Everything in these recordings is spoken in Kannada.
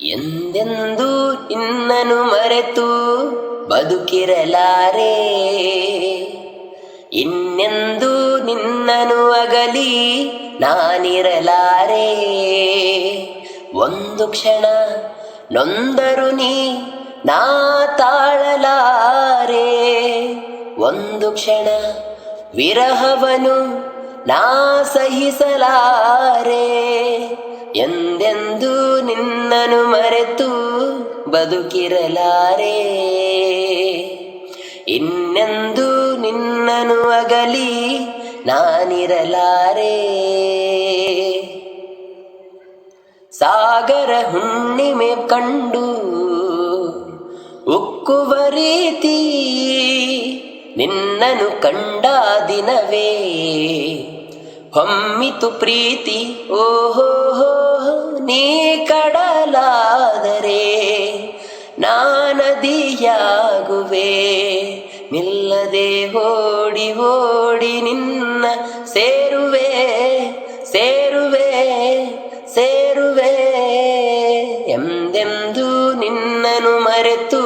ಎಂದೆಂದೂ ನಿನ್ನನು ಮರೆತು ಬದುಕಿರಲಾರೆ, ಇನ್ನೆಂದೂ ನಿನ್ನನು ಅಗಲಿ ನಾನಿರಲಾರೆ. ಒಂದು ಕ್ಷಣ ನೊಂದರು ನೀ ನಾ ತಾಳಲಾರೆ, ಒಂದು ಕ್ಷಣ ವಿರಹವನು ನಾ ಸಹಿಸಲಾರೆ. ಎಂದೆಂದೂ ನಿನ್ನನು ಮರೆತು ಬದುಕಿರಲಾರೆ, ಇನ್ನೆಂದೂ ನಿನ್ನನು ಅಗಲಿ ನಾನಿರಲಾರೆ. ಸಾಗರ ಹುಣ್ಣಿಮೆ ಕಂಡು ಉಕ್ಕುವ ರೀತಿ ನಿನ್ನನು ಕಂಡ ದಿನವೇ ಹೊಮ್ಮಿತು ಪ್ರೀತಿ. ಓಹೋ ನೀ ಕಡಲಾದರೆ ನಾನದಿಯಾಗುವೆ, ನಿಲ್ಲದೆ ಓಡಿ ಓಡಿ ನಿನ್ನ ಸೇರುವೆ ಸೇರುವೆ ಸೇರುವೆ. ಎಂದೆಂದೂ ನಿನ್ನನು ಮರೆತು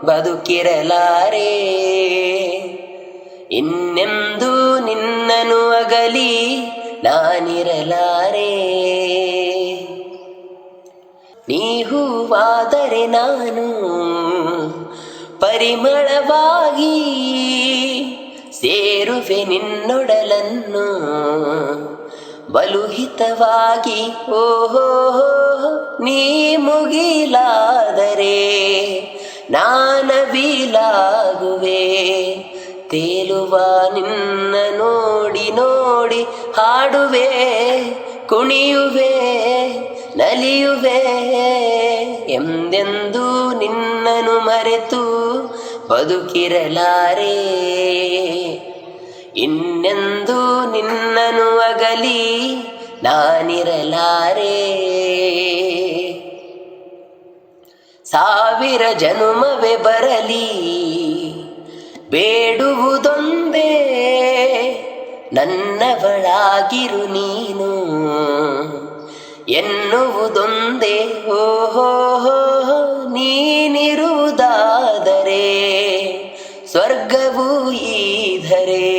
ಬದುಕಿರಲಾರೆ, ಇನ್ನೆಂದೂ ನಿನ್ನನು ಅಗಲಿ ನಾನಿರಲಾರೆ. ನೀ ಹೂವಾದರೆ ನಾನು ಪರಿಮಳವಾಗಿ ಸೇರುವೆ ನಿನ್ನೊಡಲನ್ನು ಬಲುಹಿತವಾಗಿ. ಓಹೋ ನೀ ಮುಗಿಲಾದರೆ ನಾನವಿಲಾಗುವೆ, ತೇಲುವ ನಿನ್ನ ನೋಡಿ ನೋಡಿ ಹಾಡುವೆ, ಕುಣಿಯುವೆ ನಲಿಯುವೆ. ಎಂದೆಂದೂ ನಿನ್ನನು ಮರೆತು ಬದುಕಿರಲಾರೆ, ಇನ್ನೆಂದೂ ನಿನ್ನನು ಅಗಲಿ ನಾನಿರಲಾರೆ. ಸಾವಿರ ಜನುಮವೇ ಬರಲಿ ಬೇಡುವುದೊಂದೇ, ನನ್ನವಳಾಗಿರು ನೀನು ಎನ್ನುವುದೊಂದೇ. ಓಹೋ ನೀನಿರುವುದಾದರೆ ಸ್ವರ್ಗವೂ ಈಧರೆ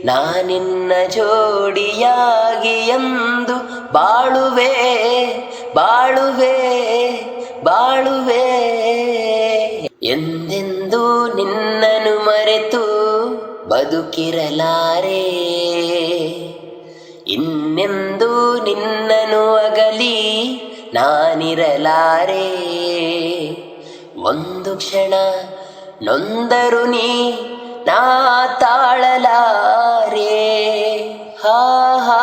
ನಾನಿನ್ನ ಜೋಡಿಯಾಗಿ ಎಂದು ಬಾಳುವೆ ಬಾಳುವೆ ಬಾಳುವೆ. ಎಂದೆಂದೂ ನಿನ್ನನು ಮರೆತು ಬದುಕಿರಲಾರೆ, ಇನ್ನೆಂದೂ ನಿನ್ನನು ಅಗಲಿ ನಾನಿರಲಾರೆ. ಒಂದು ಕ್ಷಣ ನೊಂದರು ನೀ ನಾ ತಾಳಲಾರೆ. ಹಾ ಹಾ